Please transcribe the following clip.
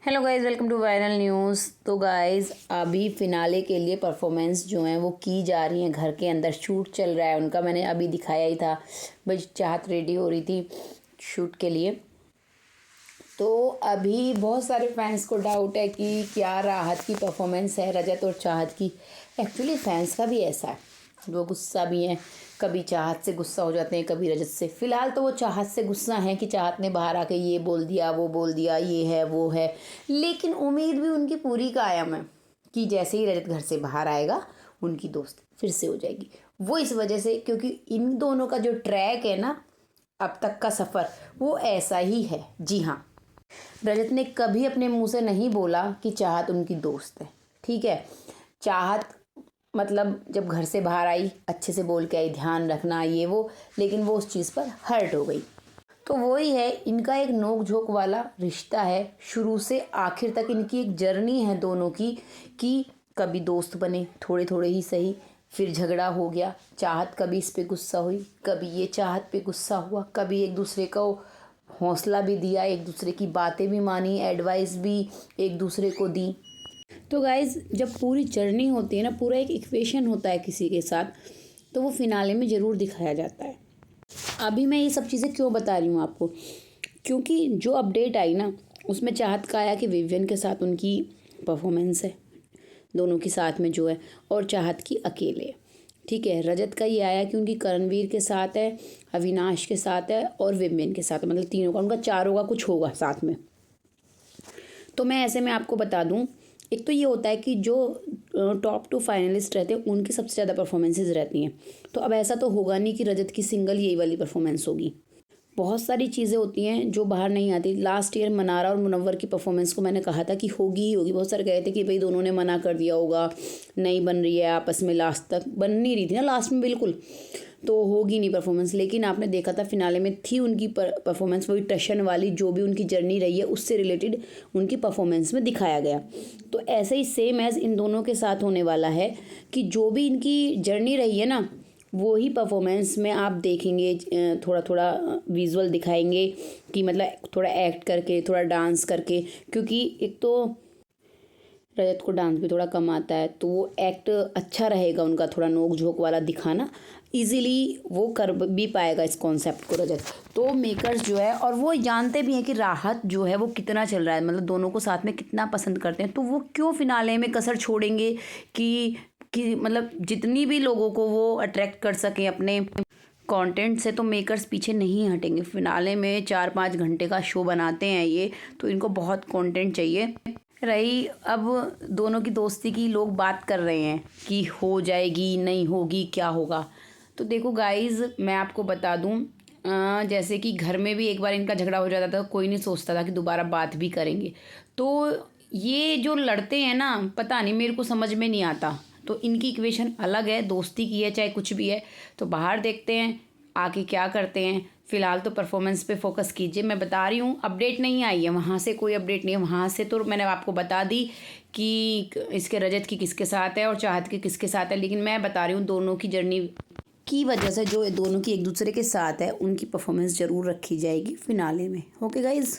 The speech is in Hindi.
Hello guys, welcome to viral news. तो गाइज़ अभी फ़िनाले के लिए परफॉर्मेंस जो हैं वो की जा रही हैं, घर के अंदर शूट चल रहा है उनका। मैंने अभी दिखाया ही था, बस चाहत रेडी हो रही थी शूट के लिए। तो अभी बहुत सारे फैंस को डाउट है कि क्या राहत की परफॉर्मेंस है रजत और चाहत की। एक्चुअली फैंस का भी ऐसा है, वो गुस्सा भी हैं, कभी चाहत से गुस्सा हो जाते हैं, कभी रजत से। फ़िलहाल तो वो चाहत से गुस्सा हैं कि चाहत ने बाहर आके ये बोल दिया, वो बोल दिया, ये है वो है। लेकिन उम्मीद भी उनकी पूरी कायम है कि जैसे ही रजत घर से बाहर आएगा उनकी दोस्त फिर से हो जाएगी। वो इस वजह से, क्योंकि इन दोनों का जो ट्रैक है ना, अब तक का सफ़र वो ऐसा ही है। जी हाँ, रजत ने कभी अपने मुंह से नहीं बोला कि चाहत उनकी दोस्त है, ठीक है। चाहत मतलब जब घर से बाहर आई अच्छे से बोल के आई, ध्यान रखना ये वो, लेकिन वो उस चीज़ पर हर्ट हो गई। तो वही है, इनका एक नोक झोंक वाला रिश्ता है, शुरू से आखिर तक इनकी एक जर्नी है दोनों की, कि कभी दोस्त बने थोड़े थोड़े ही सही, फिर झगड़ा हो गया। चाहत कभी इस पे गुस्सा हुई, कभी ये चाहत पे गुस्सा हुआ, कभी एक दूसरे को हौसला भी दिया, एक दूसरे की बातें भी मानी, एडवाइस भी एक दूसरे को दी। तो गाइज़ जब पूरी जर्नी होती है ना, पूरा एक इक्वेशन होता है किसी के साथ, तो वो फिनाले में ज़रूर दिखाया जाता है। अभी मैं ये सब चीज़ें क्यों बता रही हूँ आपको, क्योंकि जो अपडेट आई ना उसमें चाहत का आया कि विवियन के साथ उनकी परफॉर्मेंस है, दोनों के साथ में जो है, और चाहत की अकेले है, ठीक है। रजत का ये आया कि उनकी करणवीर के साथ है, अविनाश के साथ है और विवियन के साथ है, मतलब तीनों का, उनका चारों का कुछ होगा साथ में। तो मैं ऐसे में आपको बता दूं, एक तो ये होता है कि जो टॉप 2 फाइनलिस्ट रहते हैं उनकी सबसे ज़्यादा परफॉर्मेंसेज रहती हैं। तो अब ऐसा तो होगा नहीं कि रजत की सिंगल यही वाली परफॉर्मेंस होगी। बहुत सारी चीज़ें होती हैं जो बाहर नहीं आती। लास्ट ईयर मनारा और मुनव्वर की परफॉर्मेंस को मैंने कहा था कि होगी ही होगी। बहुत सारे कह रहे थे कि भाई दोनों ने मना कर दिया होगा, नहीं बन रही है आपस में, लास्ट तक बन नहीं रही थी ना लास्ट में बिल्कुल, तो होगी नहीं परफॉर्मेंस। लेकिन आपने देखा था फिनाले में थी उनकी परफॉर्मेंस, वही टशन वाली, जो भी उनकी जर्नी रही है उससे रिलेटेड उनकी परफॉर्मेंस में दिखाया गया। तो ऐसे ही सेम एज़ इन दोनों के साथ होने वाला है कि जो भी इनकी जर्नी रही है ना, वो ही परफॉर्मेंस में आप देखेंगे। थोड़ा थोड़ा विजुअल दिखाएंगे कि मतलब थोड़ा एक्ट करके, थोड़ा डांस करके, क्योंकि एक तो रजत को डांस भी थोड़ा कम आता है, तो वो एक्ट अच्छा रहेगा उनका, थोड़ा नोक झोंक वाला दिखाना इजीली वो कर भी पाएगा इस कॉन्सेप्ट को रजत। तो मेकर्स जो है, और वो जानते भी हैं कि राहत जो है वो कितना चल रहा है, मतलब दोनों को साथ में कितना पसंद करते हैं, तो वो क्यों फिनाले में कसर छोड़ेंगे कि मतलब जितनी भी लोगों को वो अट्रैक्ट कर सकें अपने कंटेंट से, तो मेकर्स पीछे नहीं हटेंगे। फिनाले में 4-5 घंटे का शो बनाते हैं ये, तो इनको बहुत कंटेंट चाहिए। रही अब दोनों की दोस्ती की, लोग बात कर रहे हैं कि हो जाएगी, नहीं होगी, क्या होगा। तो देखो गाइज़, मैं आपको बता दूं, जैसे कि घर में भी एक बार इनका झगड़ा हो जाता था, कोई नहीं सोचता था कि दोबारा बात भी करेंगे। तो ये जो लड़ते हैं ना, पता नहीं, मेरे को समझ में नहीं आता। तो इनकी इक्वेशन अलग है, दोस्ती की है चाहे कुछ भी है। तो बाहर देखते हैं आके क्या करते हैं। फ़िलहाल तो परफॉर्मेंस पे फोकस कीजिए। मैं बता रही हूँ, अपडेट नहीं आई है वहाँ से, कोई अपडेट नहीं है वहाँ से। तो मैंने आपको बता दी कि इसके रजत की किसके साथ है और चाहत की किसके साथ है, लेकिन मैं बता रही हूँ दोनों की जर्नी की वजह से जो दोनों की एक दूसरे के साथ है, उनकी परफॉर्मेंस ज़रूर रखी जाएगी फिनाले में। Okay guys.